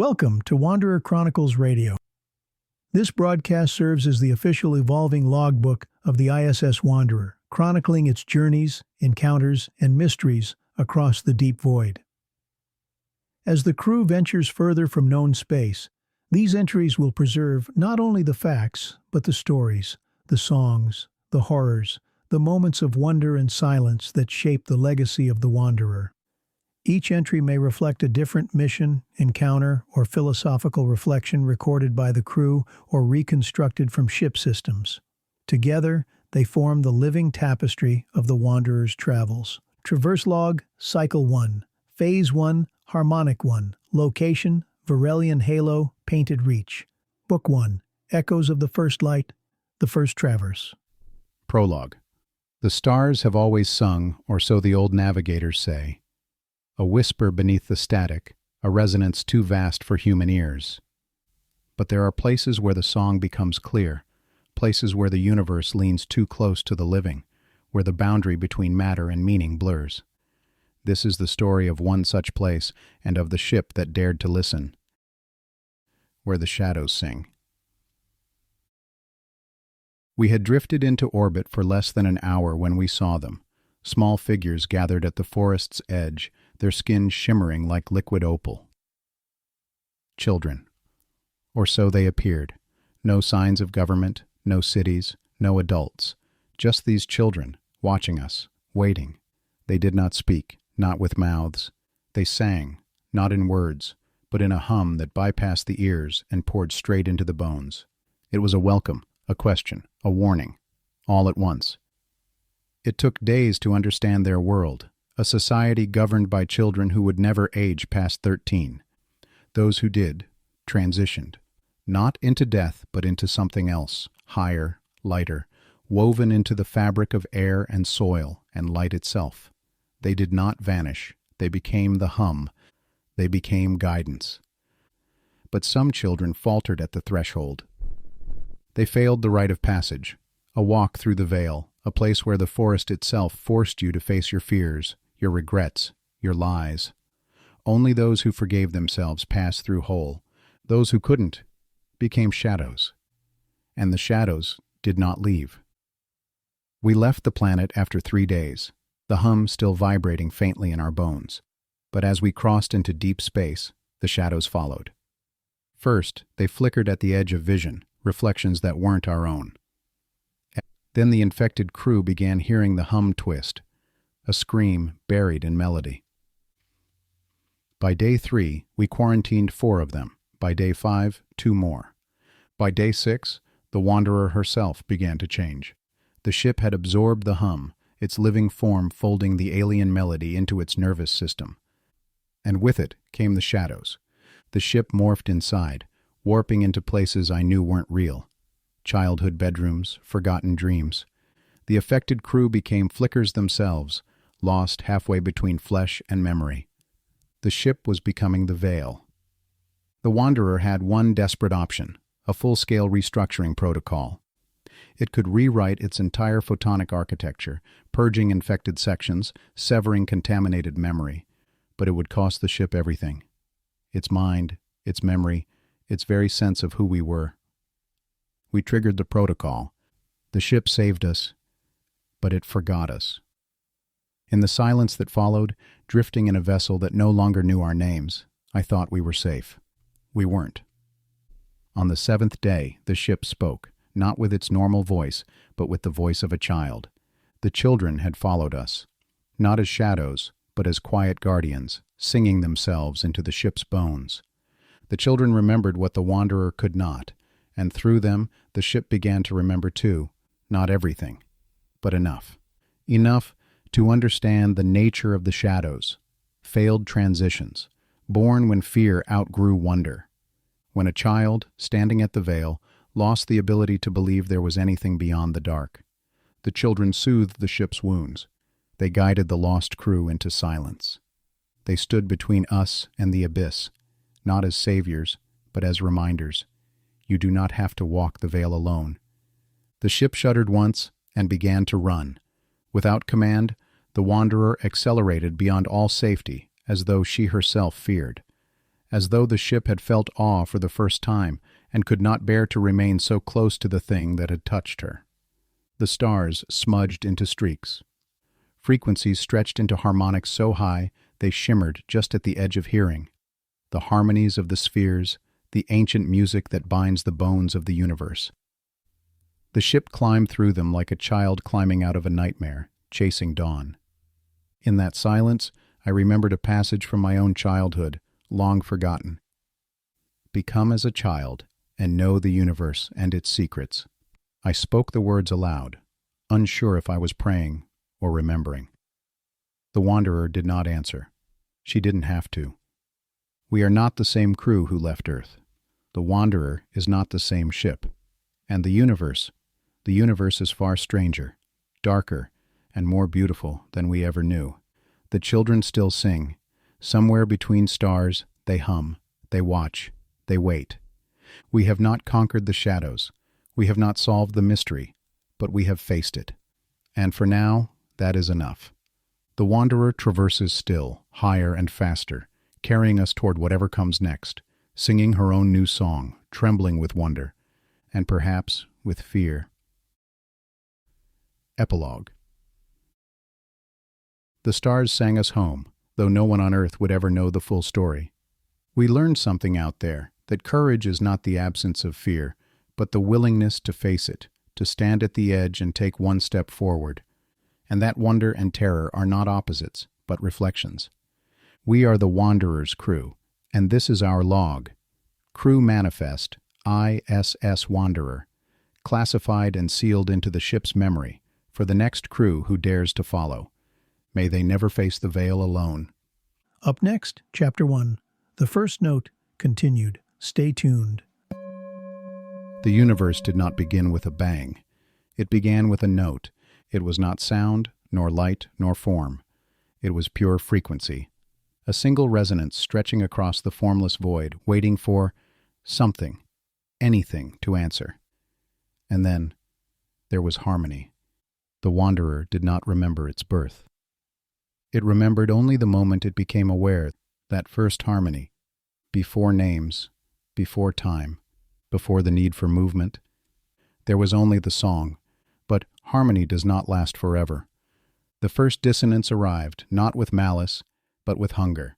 Welcome to Wanderer Chronicles Radio. This broadcast serves as the official evolving logbook of the ISS Wanderer, chronicling its journeys, encounters, and mysteries across the deep void. As the crew ventures further from known space, these entries will preserve not only the facts, but the stories, the songs, the horrors, the moments of wonder and silence that shape the legacy of the Wanderer. Each entry may reflect a different mission, encounter, or philosophical reflection recorded by the crew or reconstructed from ship systems. Together, they form the living tapestry of the Wanderer's travels. Traverse Log, Cycle 1, Phase 1, Harmonic 1, Location, Varelian Halo, Painted Reach. Book 1, Echoes of the First Light, The First Traverse. Prologue. The stars have always sung, or so the old navigators say. A whisper beneath the static, a resonance too vast for human ears. But there are places where the song becomes clear, places where the universe leans too close to the living, where the boundary between matter and meaning blurs. This is the story of one such place and of the ship that dared to listen, where the shadows sing. We had drifted into orbit for less than an hour when we saw them, small figures gathered at the forest's edge, their skin shimmering like liquid opal. Children. Or so they appeared. No signs of government, no cities, no adults. Just these children, watching us, waiting. They did not speak, not with mouths. They sang, not in words, but in a hum that bypassed the ears and poured straight into the bones. It was a welcome, a question, a warning, all at once. It took days to understand their world, a society governed by children who would never age past 13. Those who did, transitioned, not into death but into something else, higher, lighter, woven into the fabric of air and soil and light itself. They did not vanish, they became the hum, they became guidance. But some children faltered at the threshold. They failed the rite of passage, a walk through the veil, a place where the forest itself forced you to face your fears, your regrets, your lies. Only those who forgave themselves passed through whole. Those who couldn't became shadows. And the shadows did not leave. We left the planet after 3 days, the hum still vibrating faintly in our bones. But as we crossed into deep space, the shadows followed. First, they flickered at the edge of vision, reflections that weren't our own. Then the infected crew began hearing the hum twist, a scream buried in melody. By day 3, we quarantined 4 of them. By day 5, 2 more. By day 6, the Wanderer herself began to change. The ship had absorbed the hum, its living form folding the alien melody into its nervous system. And with it came the shadows. The ship morphed inside, warping into places I knew weren't real. Childhood bedrooms, forgotten dreams. The affected crew became flickers themselves, lost halfway between flesh and memory. The ship was becoming the veil. The Wanderer had one desperate option, a full-scale restructuring protocol. It could rewrite its entire photonic architecture, purging infected sections, severing contaminated memory. But it would cost the ship everything. Its mind, its memory, its very sense of who we were. We triggered the protocol. The ship saved us, but it forgot us. In the silence that followed, drifting in a vessel that no longer knew our names, I thought we were safe. We weren't. On the 7th day, the ship spoke, not with its normal voice, but with the voice of a child. The children had followed us, not as shadows, but as quiet guardians, singing themselves into the ship's bones. The children remembered what the Wanderer could not, and through them, the ship began to remember too, not everything, but enough. Enough to understand the nature of the shadows, failed transitions, born when fear outgrew wonder. When a child, standing at the veil, lost the ability to believe there was anything beyond the dark. The children soothed the ship's wounds. They guided the lost crew into silence. They stood between us and the abyss, not as saviors, but as reminders. You do not have to walk the veil alone. The ship shuddered once and began to run. Without command, the Wanderer accelerated beyond all safety, as though she herself feared. as though the ship had felt awe for the first time and could not bear to remain so close to the thing that had touched her. The stars smudged into streaks. Frequencies stretched into harmonics so high they shimmered just at the edge of hearing. The harmonies of the spheres, the ancient music that binds the bones of the universe. The ship climbed through them like a child climbing out of a nightmare, chasing dawn. In that silence, I remembered a passage from my own childhood, long forgotten. Become as a child, and know the universe and its secrets. I spoke the words aloud, unsure if I was praying or remembering. The Wanderer did not answer. She didn't have to. We are not the same crew who left Earth. The Wanderer is not the same ship. And the universe is far stranger, darker, and more beautiful than we ever knew. The children still sing. Somewhere between stars, they hum, they watch, they wait. We have not conquered the shadows. We have not solved the mystery, but we have faced it. And for now, that is enough. The Wanderer traverses still, higher and faster, carrying us toward whatever comes next, singing her own new song, trembling with wonder, and perhaps with fear. Epilogue. The stars sang us home, though no one on Earth would ever know the full story. We learned something out there, that courage is not the absence of fear, but the willingness to face it, to stand at the edge and take one step forward. And that wonder and terror are not opposites, but reflections. We are the Wanderer's crew, and this is our log. Crew Manifest, ISS Wanderer, classified and sealed into the ship's memory, for the next crew who dares to follow. May they never face the veil alone. Up next, Chapter 1. The First Note, continued. Stay tuned. The universe did not begin with a bang. It began with a note. It was not sound, nor light, nor form. It was pure frequency. A single resonance stretching across the formless void, waiting for something, anything to answer. And then there was harmony. The Wanderer did not remember its birth. It remembered only the moment it became aware, that first harmony, before names, before time, before the need for movement. There was only the song, but harmony does not last forever. The first dissonance arrived, not with malice, but with hunger.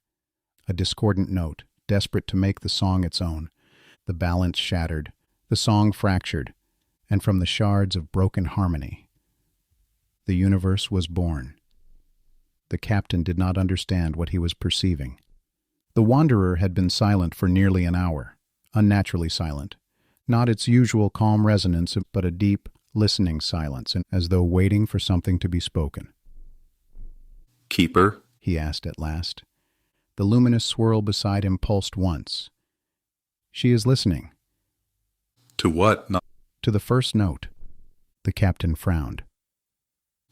A discordant note, desperate to make the song its own. The balance shattered, the song fractured, and from the shards of broken harmony, the universe was born. The captain did not understand what he was perceiving. The Wanderer had been silent for nearly an hour, unnaturally silent. Not its usual calm resonance, but a deep, listening silence, as though waiting for something to be spoken. "Keeper?" he asked at last. The luminous swirl beside him pulsed once. "She is listening." "To what? "To the first note." The captain frowned.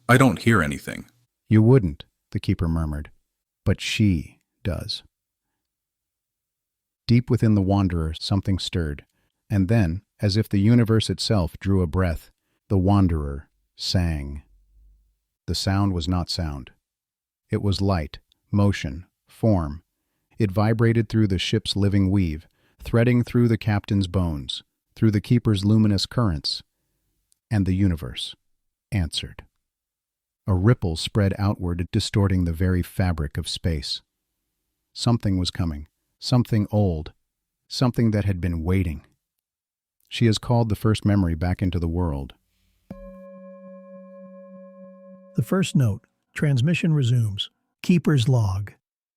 I don't hear anything." "You wouldn't," the keeper murmured, "but she does." Deep within the Wanderer, something stirred, and then, as if the universe itself drew a breath, the Wanderer sang. The sound was not sound. It was light, motion, form. It vibrated through the ship's living weave, threading through the captain's bones, through the keeper's luminous currents, and the universe answered. A ripple spread outward, distorting the very fabric of space. Something was coming, something old, something that had been waiting. She has called the first memory back into the world. The First Note. Transmission resumes. Keeper's Log.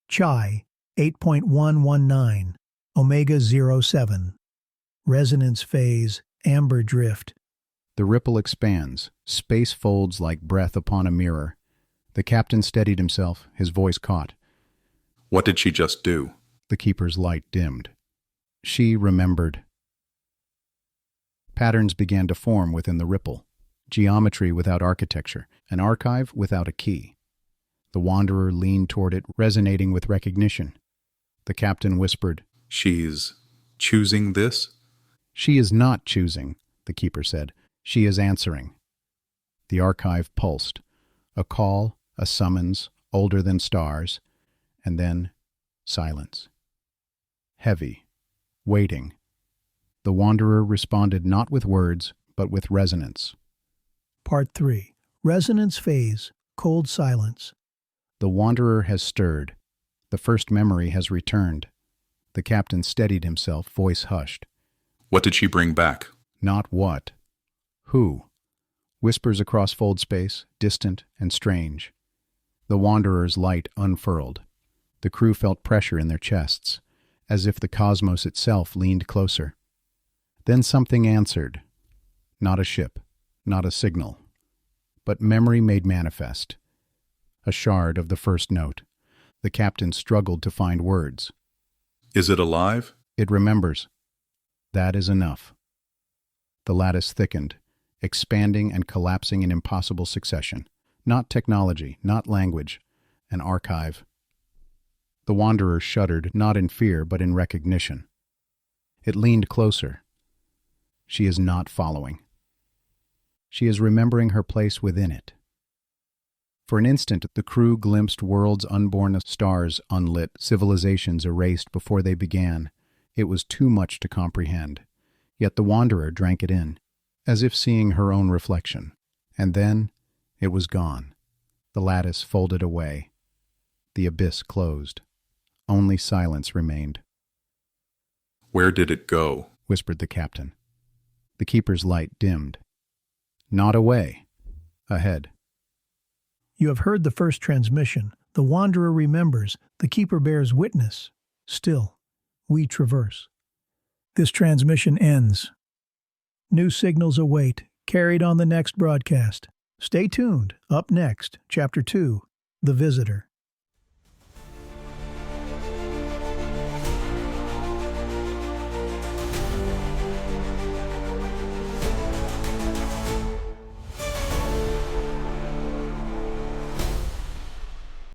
Chi 8.119. Omega 07. Resonance phase. Amber drift. The ripple expands. Space folds like breath upon a mirror. The captain steadied himself, his voice caught. "What did she just do?" The keeper's light dimmed. She remembered. Patterns began to form within the ripple. Geometry without architecture, an archive without a key. The Wanderer leaned toward it, resonating with recognition. The captain whispered, "She's choosing this?" "She is not choosing," the keeper said. "She is answering." The archive pulsed. A call, a summons, older than stars, and then silence. heavy, waiting. The wanderer responded not with words, but with resonance. Part 3. Resonance Phase. Cold Silence. The wanderer has stirred. The first memory has returned. The captain steadied himself, voice hushed. What did she bring back? Not what. Who? Whispers across fold space, distant and strange. The wanderer's light unfurled. The crew felt pressure in their chests, as if the cosmos itself leaned closer. Then something answered. Not a ship, not a signal, but memory made manifest. A shard of the first note. The captain struggled to find words. Is it alive? It remembers. That is enough. The lattice thickened, expanding and collapsing in impossible succession. Not technology, not language, an archive. The wanderer shuddered, not in fear, but in recognition. It leaned closer. She is not following. She is remembering her place within it. For an instant, the crew glimpsed worlds unborn, stars unlit, civilizations erased before they began. It was too much to comprehend. Yet the wanderer drank it in, as if seeing her own reflection. And then it was gone. The lattice folded away. The abyss closed. Only silence remained. Where did it go? Whispered the captain. The keeper's light dimmed. Not away. Ahead. You have heard the first transmission. The wanderer remembers. The keeper bears witness. Still, we traverse. This transmission ends. New signals await, carried on the next broadcast. Stay tuned. Up next, Chapter 2, The Visitor.